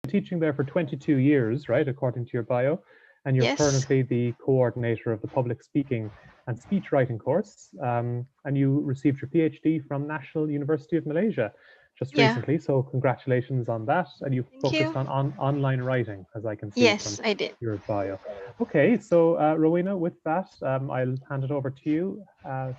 teaching there for 22 years, right, according to your bio, and you're Yes. currently the coordinator of the public speaking and speech writing course, and you received your PhD from National University of Malaysia just Yeah. recently, so congratulations on that. And you Thank focused you. on online writing, as I can see from Yes, I did. your bio. Okay, so Rowena, with that, I'll hand it over to you.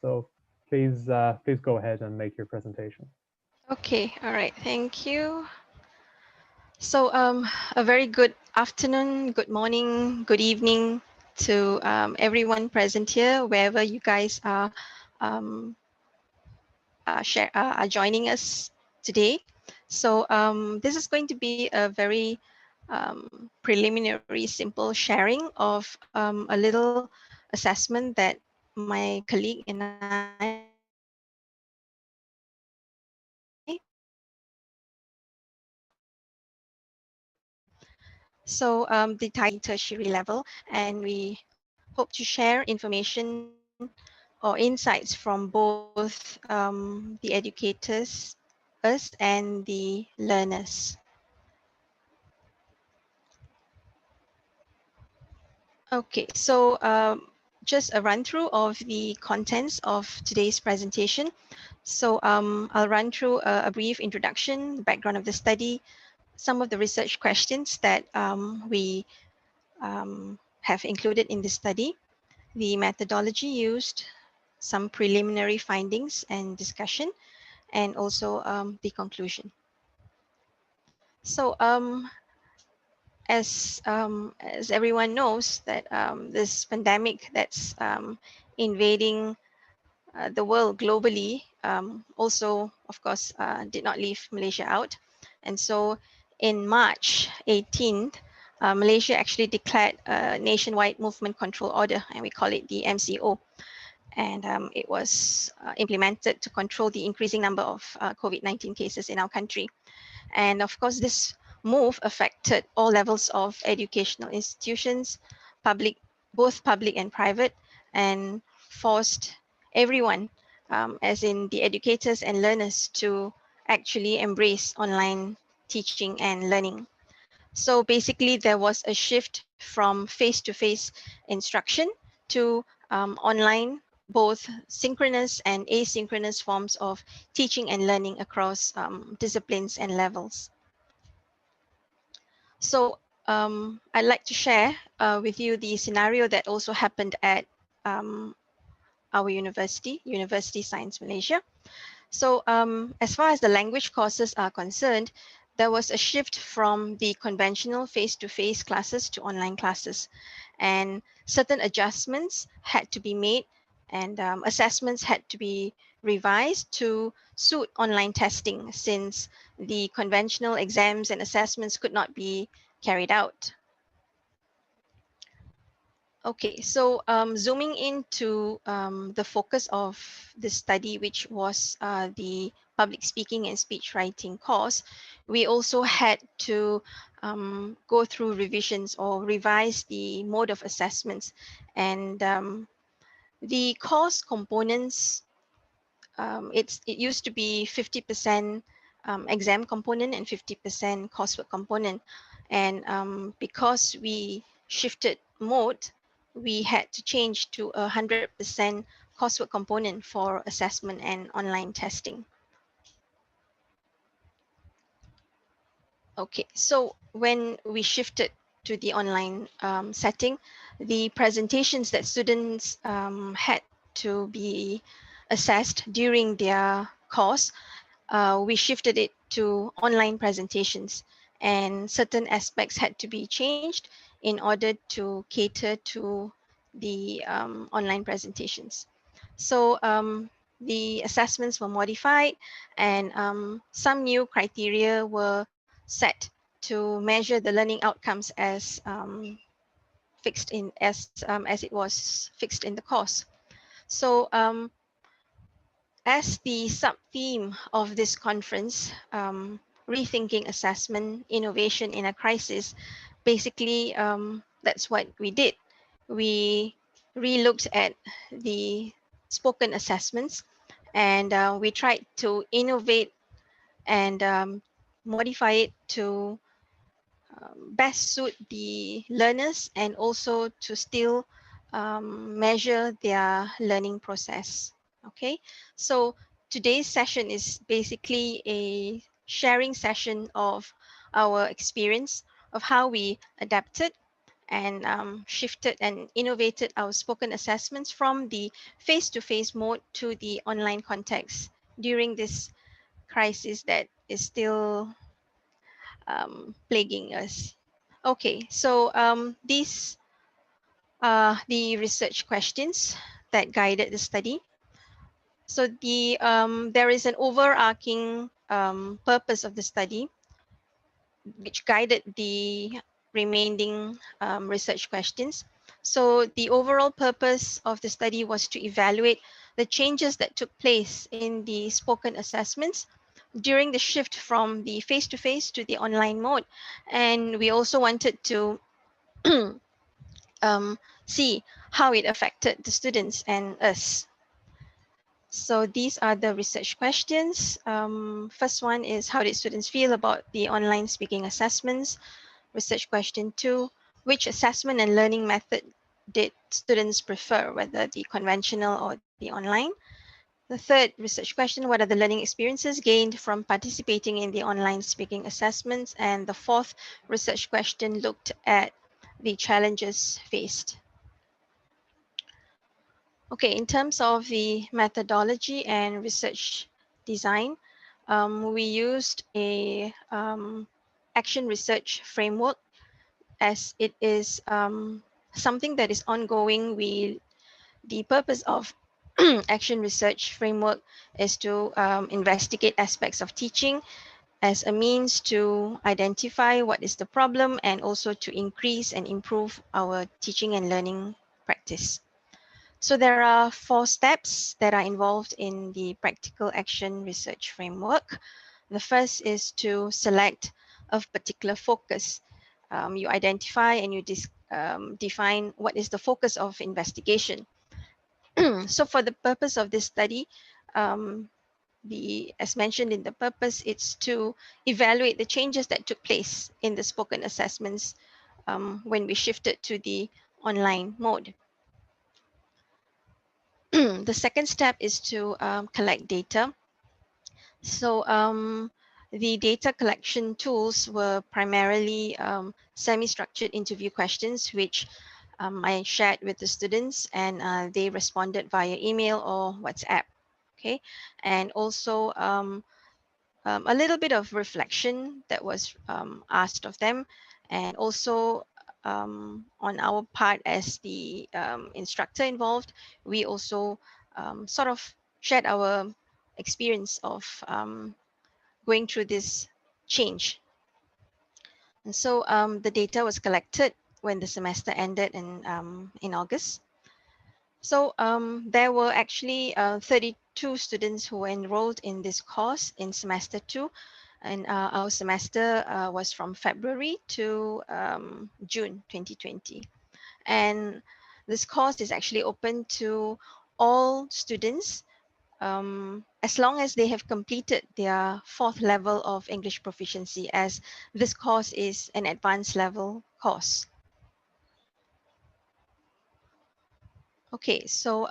So please go ahead and make your presentation. Okay. All right. Thank you. So, a very good afternoon, good morning, good evening to everyone present here, wherever you guys um, are joining us today. So, this is going to be a very preliminary, simple sharing of a little assessment that my colleague and I So the tertiary level, and we hope to share information or insights from both the educators, us, and the learners. Okay, so just a run through of the contents of today's presentation. So I'll run through a brief introduction, the background of the study, some of the research questions that we have included in the study, the methodology used, some preliminary findings and discussion, and also the conclusion. So as everyone knows that this pandemic that's invading the world globally also, of course, did not leave Malaysia out. And so in March 18th, Malaysia actually declared a nationwide movement control order, and we call it the MCO. And it was implemented to control the increasing number of COVID-19 cases in our country. And of course, this move affected all levels of educational institutions, public, both public and private, and forced everyone, as in the educators and learners, to actually embrace online teaching and learning. So basically, there was a shift from face-to-face instruction to online, both synchronous and asynchronous forms of teaching and learning across disciplines and levels. So I'd like to share with you the scenario that also happened at our university, University Science Malaysia. So as far as the language courses are concerned, there was a shift from the conventional face-to-face classes to online classes, and certain adjustments had to be made, and assessments had to be revised to suit online testing, since the conventional exams and assessments could not be carried out. Okay, so zooming into the focus of the study, which was the public speaking and speech writing course, we also had to go through revisions or revise the mode of assessments. And the course components, it used to be 50% exam component and 50% coursework component. And because we shifted mode, we had to change to 100% coursework component for assessment and online testing. Okay, so when we shifted to the online setting, the presentations that students had to be assessed during their course, we shifted it to online presentations, and certain aspects had to be changed in order to cater to the online presentations. So the assessments were modified, and some new criteria were set to measure the learning outcomes as fixed in as it was fixed in the course. So as the sub-theme of this conference, rethinking assessment, innovation in a crisis, basically that's what we did. We relooked at the spoken assessments, and we tried to innovate and modify it to best suit the learners and also to still measure their learning process. Okay, so today's session is basically a sharing session of our experience of how we adapted and shifted and innovated our spoken assessments from the face-to-face mode to the online context during this crisis that is still plaguing us. Okay, so these are the research questions that guided the study. So there is an overarching purpose of the study which guided the remaining research questions. So the overall purpose of the study was to evaluate the changes that took place in the spoken assessments during the shift from the face-to-face to the online mode. And we also wanted to see how it affected the students and us. So these are the research questions. First one is, how did students feel about the online speaking assessments? Research question 2, which assessment and learning method did students prefer, whether the conventional or the online? The third research question, what are the learning experiences gained from participating in the online speaking assessments? And the fourth research question looked at the challenges faced. Okay, in terms of the methodology and research design, we used a action research framework, as it is something that is ongoing. The purpose of action research framework is to investigate aspects of teaching as a means to identify what is the problem and also to increase and improve our teaching and learning practice. So there are 4 steps that are involved in the practical action research framework. The first is to select a particular focus. You identify and you define what is the focus of investigation. So for the purpose of this study, as mentioned in the purpose, it's to evaluate the changes that took place in the spoken assessments when we shifted to the online mode. The second step is to collect data. So the data collection tools were primarily semi-structured interview questions, which I shared with the students, and they responded via email or WhatsApp. Okay, and also a little bit of reflection that was asked of them, and also on our part as the instructor involved, we also sort of shared our experience of going through this change. And so the data was collected when the semester ended in August. So there were actually 32 students who were enrolled in this course in semester 2. And our semester was from February to June 2020. And this course is actually open to all students as long as they have completed their 4th level of English proficiency, as this course is an advanced level course. Okay, so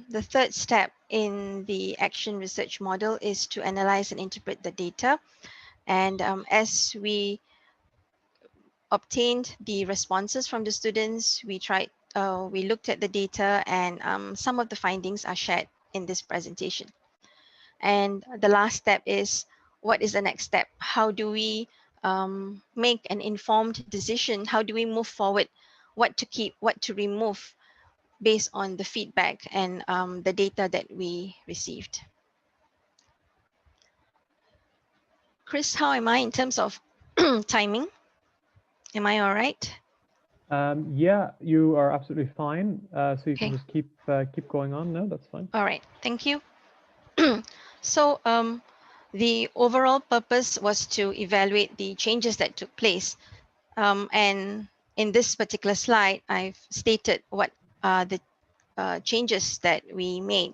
the third step in the action research model is to analyze and interpret the data. And as we obtained the responses from the students, we looked at the data, and some of the findings are shared in this presentation. And the last step is, what is the next step? How do we make an informed decision? How do we move forward? What to keep, what to remove, based on the feedback and the data that we received. Chris, how am I in terms of timing? Am I all right? Yeah, you are absolutely fine. So you can just keep going on. No, that's fine. All right, thank you. So the overall purpose was to evaluate the changes that took place. And in this particular slide, I've stated what are the changes that we made.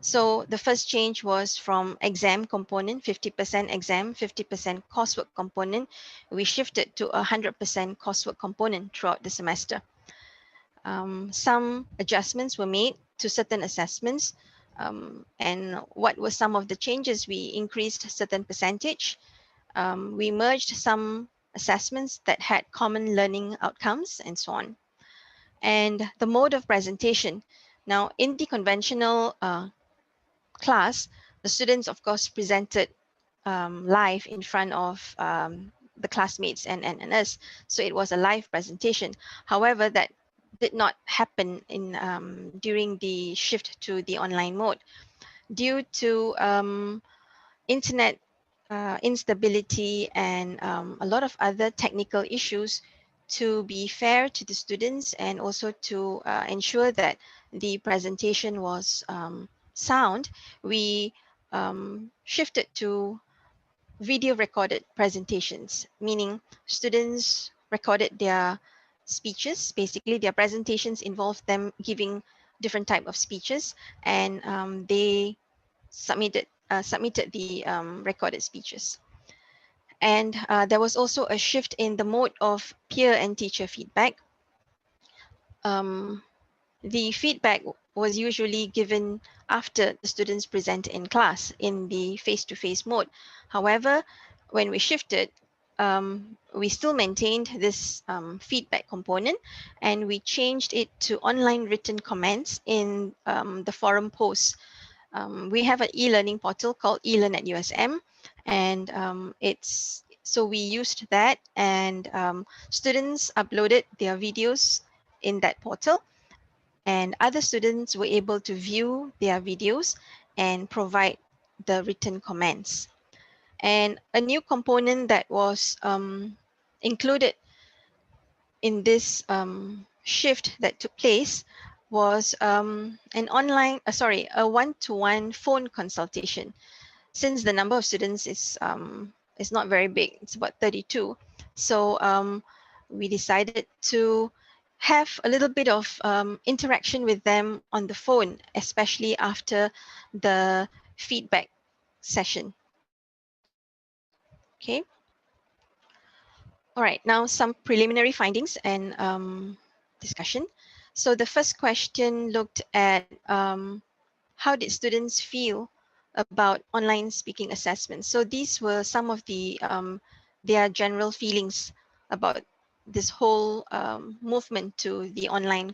So the first change was from exam component, 50% exam, 50% coursework component. We shifted to 100% coursework component throughout the semester. Some adjustments were made to certain assessments. And what were some of the changes? We increased certain percentage. We merged some assessments that had common learning outcomes and so on. And the mode of presentation. Now, in the conventional class, the students, of course, presented live in front of the classmates and us. So it was a live presentation. However, that did not happen in during the shift to the online mode due to internet instability and a lot of other technical issues. To be fair to the students and also to ensure that the presentation was sound, we shifted to video recorded presentations, meaning students recorded their speeches. Basically, their presentations involved them giving different type of speeches, and they submitted the recorded speeches. And there was also a shift in the mode of peer and teacher feedback. Um, the feedback was usually given after the students present in class in the face-to-face mode. However, when we shifted, we still maintained this feedback component, and we changed it to online written comments in the forum posts. We have an e-learning portal called eLearn at USM, and so we used that, and students uploaded their videos in that portal, and other students were able to view their videos and provide the written comments. And a new component that was included in this shift that took place was a one-to-one phone consultation. Since the number of students is not very big, it's about 32. So we decided to have a little bit of interaction with them on the phone, especially after the feedback session. Okay. All right, now some preliminary findings and discussion. So the first question looked at how did students feel about online speaking assessments. So these were some of their general feelings about this whole movement to the online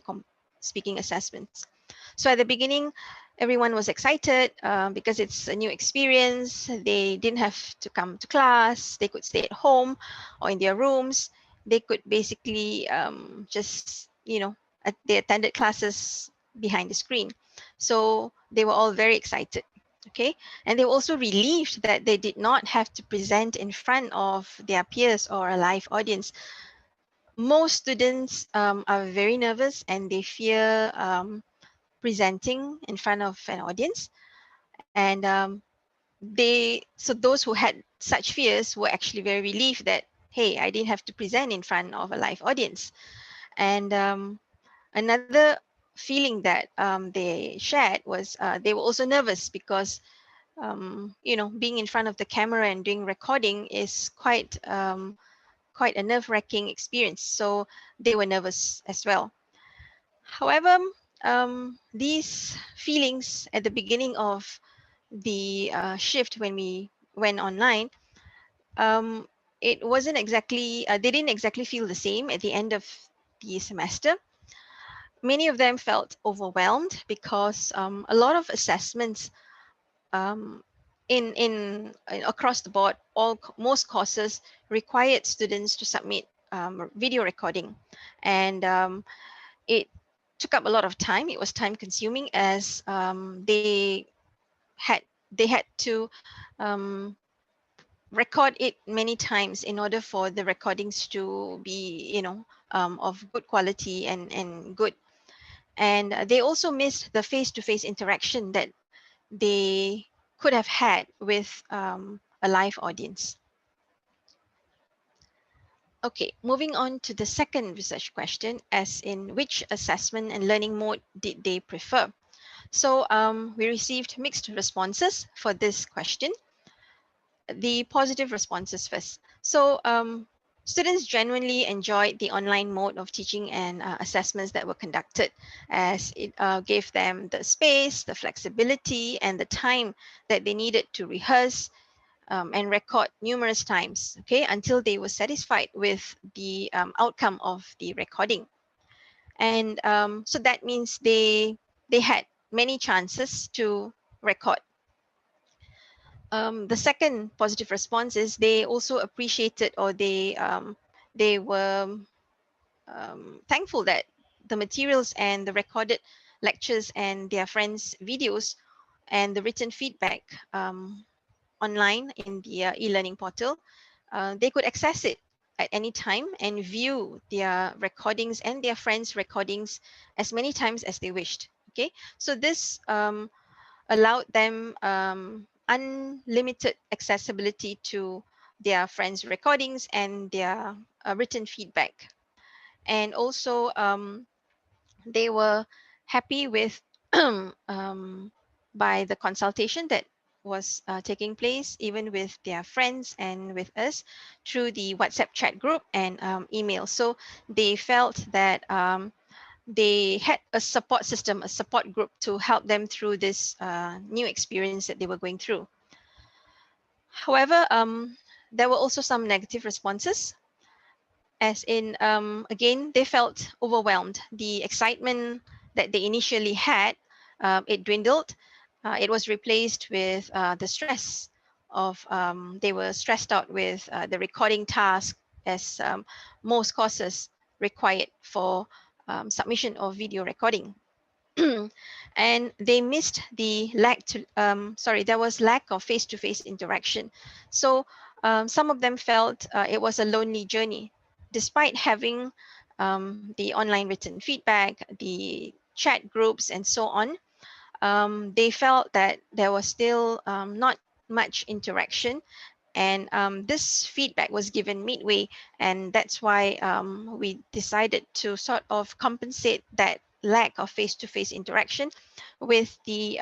speaking assessments. So at the beginning, everyone was excited because it's a new experience. They didn't have to come to class. They could stay at home or in their rooms. They could basically just, they attended classes behind the screen. So they were all very excited. Okay, and they were also relieved that they did not have to present in front of their peers or a live audience. Most students are very nervous and they fear presenting in front of an audience, and so those who had such fears were actually very relieved that, hey, I didn't have to present in front of a live audience. And another feeling that they shared was they were also nervous because being in front of the camera and doing recording is quite a nerve-wracking experience, so they were nervous as well. However, these feelings at the beginning of the shift when we went online, it wasn't exactly, they didn't exactly feel the same at the end of the semester. Many of them felt overwhelmed because a lot of assessments um, across the board, most courses required students to submit video recording, and it took up a lot of time. It was time consuming as they had to record it many times in order for the recordings to be of good quality and good. And they also missed the face-to-face interaction that they could have had with a live audience. Okay, moving on to the second research question, as in which assessment and learning mode did they prefer? So we received mixed responses for this question. The positive responses first. So students genuinely enjoyed the online mode of teaching and assessments that were conducted, as it gave them the space, the flexibility, and the time that they needed to rehearse and record numerous times, okay, until they were satisfied with the outcome of the recording. And so that means they had many chances to record. The second positive response is they also appreciated, or they were thankful that the materials and the recorded lectures and their friends' videos and the written feedback online in the e-learning portal, they could access it at any time and view their recordings and their friends' recordings as many times as they wished. Okay, so this allowed them unlimited accessibility to their friends' recordings and their written feedback. And also, they were happy with by the consultation that was taking place, even with their friends and with us through the WhatsApp chat group and email. So they felt that they had a support system, a support group to help them through this new experience that they were going through. However, there were also some negative responses, as in, again, they felt overwhelmed. The excitement that they initially had, it dwindled. It was replaced with the stress of, they were stressed out with the recording task, as most courses required for submission of video recording. And they missed the there was lack of face-to-face interaction. So some of them felt it was a lonely journey, despite having the online written feedback, the chat groups, and so on. They felt that there was still not much interaction, and this feedback was given midway, and that's why we decided to sort of compensate that lack of face-to-face interaction with the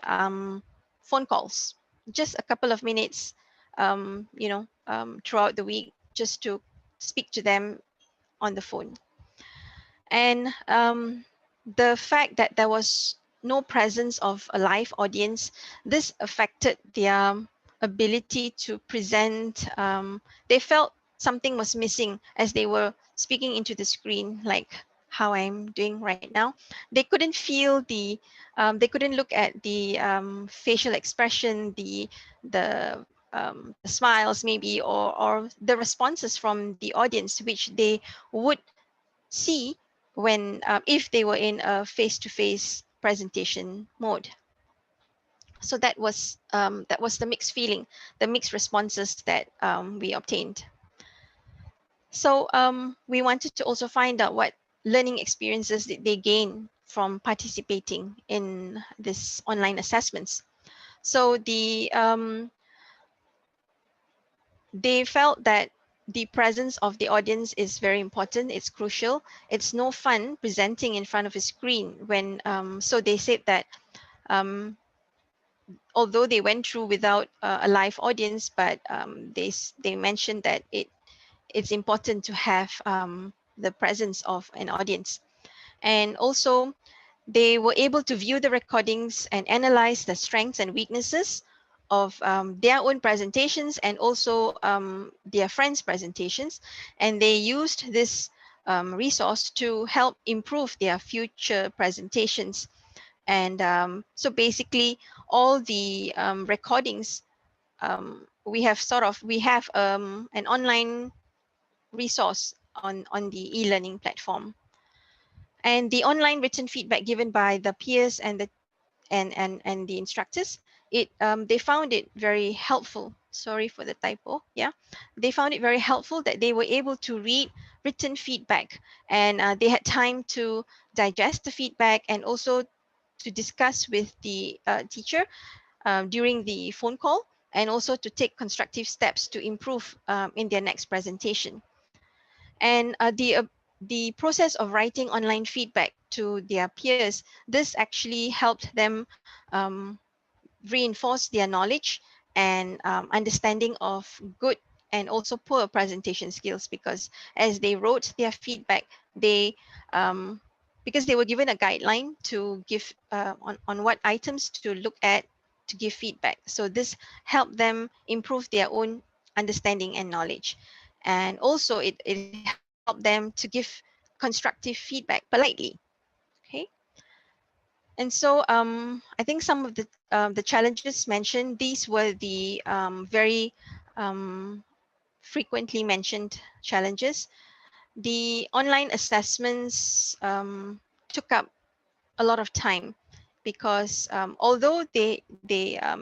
phone calls, just a couple of minutes, throughout the week, just to speak to them on the phone. And the fact that there was no presence of a live audience, this affected their ability to present. They felt something was missing as they were speaking into the screen, like how I'm doing right now. They couldn't feel they couldn't look at the facial expression, the smiles maybe, or the responses from the audience, which they would see when if they were in a face-to-face presentation mode. So that was the mixed feeling, the mixed responses that we obtained. So we wanted to also find out what learning experiences did they gain from participating in this online assessments. So they felt that the presence of the audience is very important. It's crucial. It's no fun presenting in front of a screen when, so they said that although they went through without a live audience, but they mentioned that it's important to have the presence of an audience. And also, they were able to view the recordings and analyze the strengths and weaknesses of their own presentations and also their friends' presentations. And they used this resource to help improve their future presentations. And so basically, all the recordings, we have an online resource on the e-learning platform. And the online written feedback given by the peers and the instructors, they found it very helpful. Sorry for the typo. Yeah, they found it very helpful that they were able to read written feedback, and they had time to digest the feedback and also to discuss with the teacher during the phone call, and also to take constructive steps to improve in their next presentation. And the process of writing online feedback to their peers, this actually helped them um, reinforce their knowledge and understanding of good and also poor presentation skills, because as they wrote their feedback, they um, because they were given a guideline to give on what items to look at to give feedback. So this helped them improve their own understanding and knowledge. And also it helped them to give constructive feedback politely. Okay. And so I think some of the challenges mentioned, these were the very um, frequently mentioned challenges. The online assessments took up a lot of time, because although they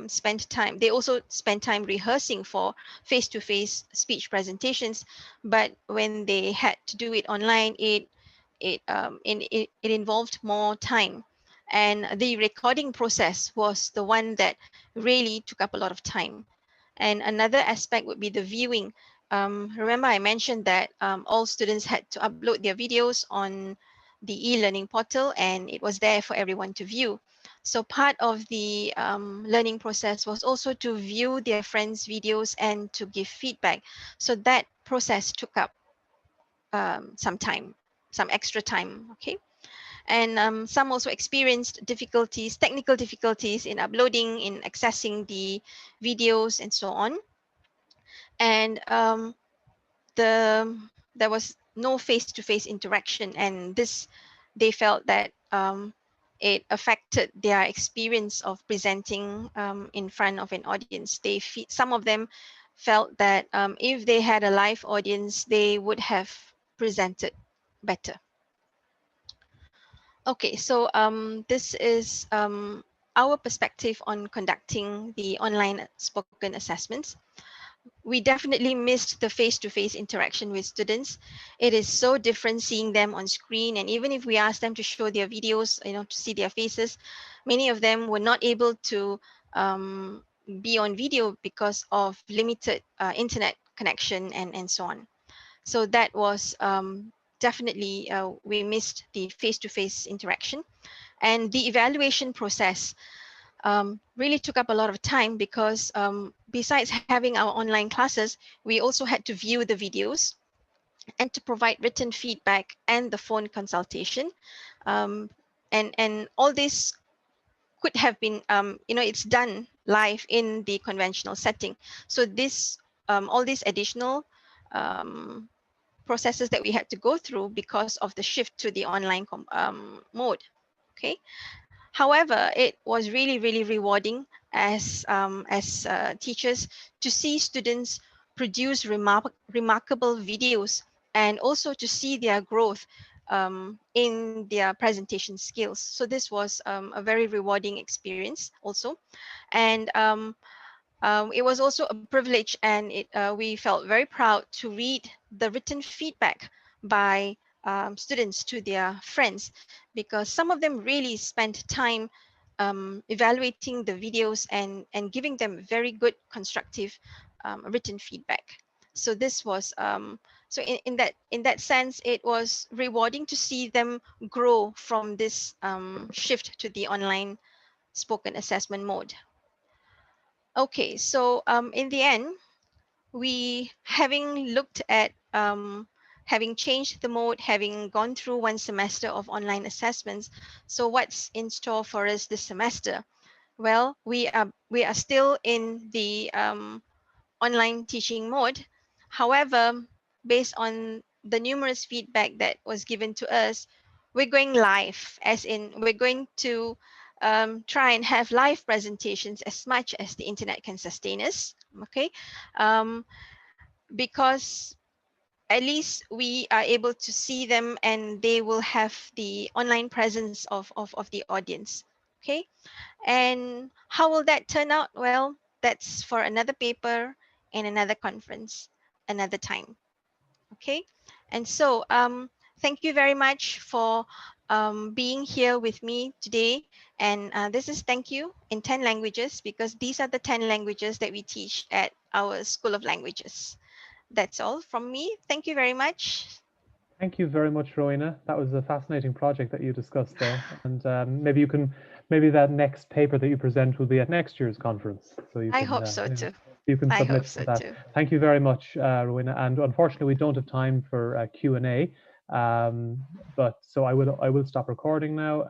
spent time, they also spent time rehearsing for face-to-face speech presentations, but when they had to do it online, it involved more time, and the recording process was the one that really took up a lot of time. And another aspect would be the viewing. Remember, I mentioned that all students had to upload their videos on the e-learning portal, and it was there for everyone to view. So part of the learning process was also to view their friends' videos and to give feedback. So that process took up some time, some extra time. Okay. And some also experienced difficulties, technical difficulties in uploading, in accessing the videos, and so on. And there was no face-to-face interaction, and this, they felt that it affected their experience of presenting in front of an audience. Some of them felt that if they had a live audience, they would have presented better. Okay, so this is our perspective on conducting the online spoken assessments. We definitely missed the face-to-face interaction with students. It is so different seeing them on screen, and even if we ask them to show their videos, to see their faces, many of them were not able to be on video because of limited internet connection and so on. So that was definitely, we missed the face-to-face interaction. And the evaluation process really took up a lot of time, because besides having our online classes, we also had to view the videos and to provide written feedback and the phone consultation. Um, and all this could have been, it's done live in the conventional setting. So this, all these additional um, processes that we had to go through because of the shift to the online mode. Okay. However, it was really, really rewarding as teachers to see students produce remarkable videos, and also to see their growth in their presentation skills. So this was a very rewarding experience also. And it was also a privilege, and we felt very proud to read the written feedback by students to their friends, because some of them really spent time evaluating the videos and giving them very good constructive written feedback. So this was so in that sense, it was rewarding to see them grow from this shift to the online spoken assessment mode. Okay, so in the end, we, having looked at having changed the mode, having gone through one semester of online assessments, so what's in store for us this semester? Well, we are still in the online teaching mode. However, based on the numerous feedback that was given to us, we're going live, as in we're going to try and have live presentations as much as the internet can sustain us. Okay, um, because at least we are able to see them, and they will have the online presence of the audience. Okay, and how will that turn out? Well, that's for another paper and another conference, another time. Okay, and so thank you very much for being here with me today. And this is thank you in 10 languages, because these are the 10 languages that we teach at our School of Languages. That's all from me. Thank you very much. Thank you very much, Rowena. That was a fascinating project that you discussed there. And maybe that next paper that you present will be at next year's conference. So I hope so too. you can I submit hope for so that. too. Thank you very much, Rowena. And unfortunately, we don't have time for Q&A. But so I will stop recording now.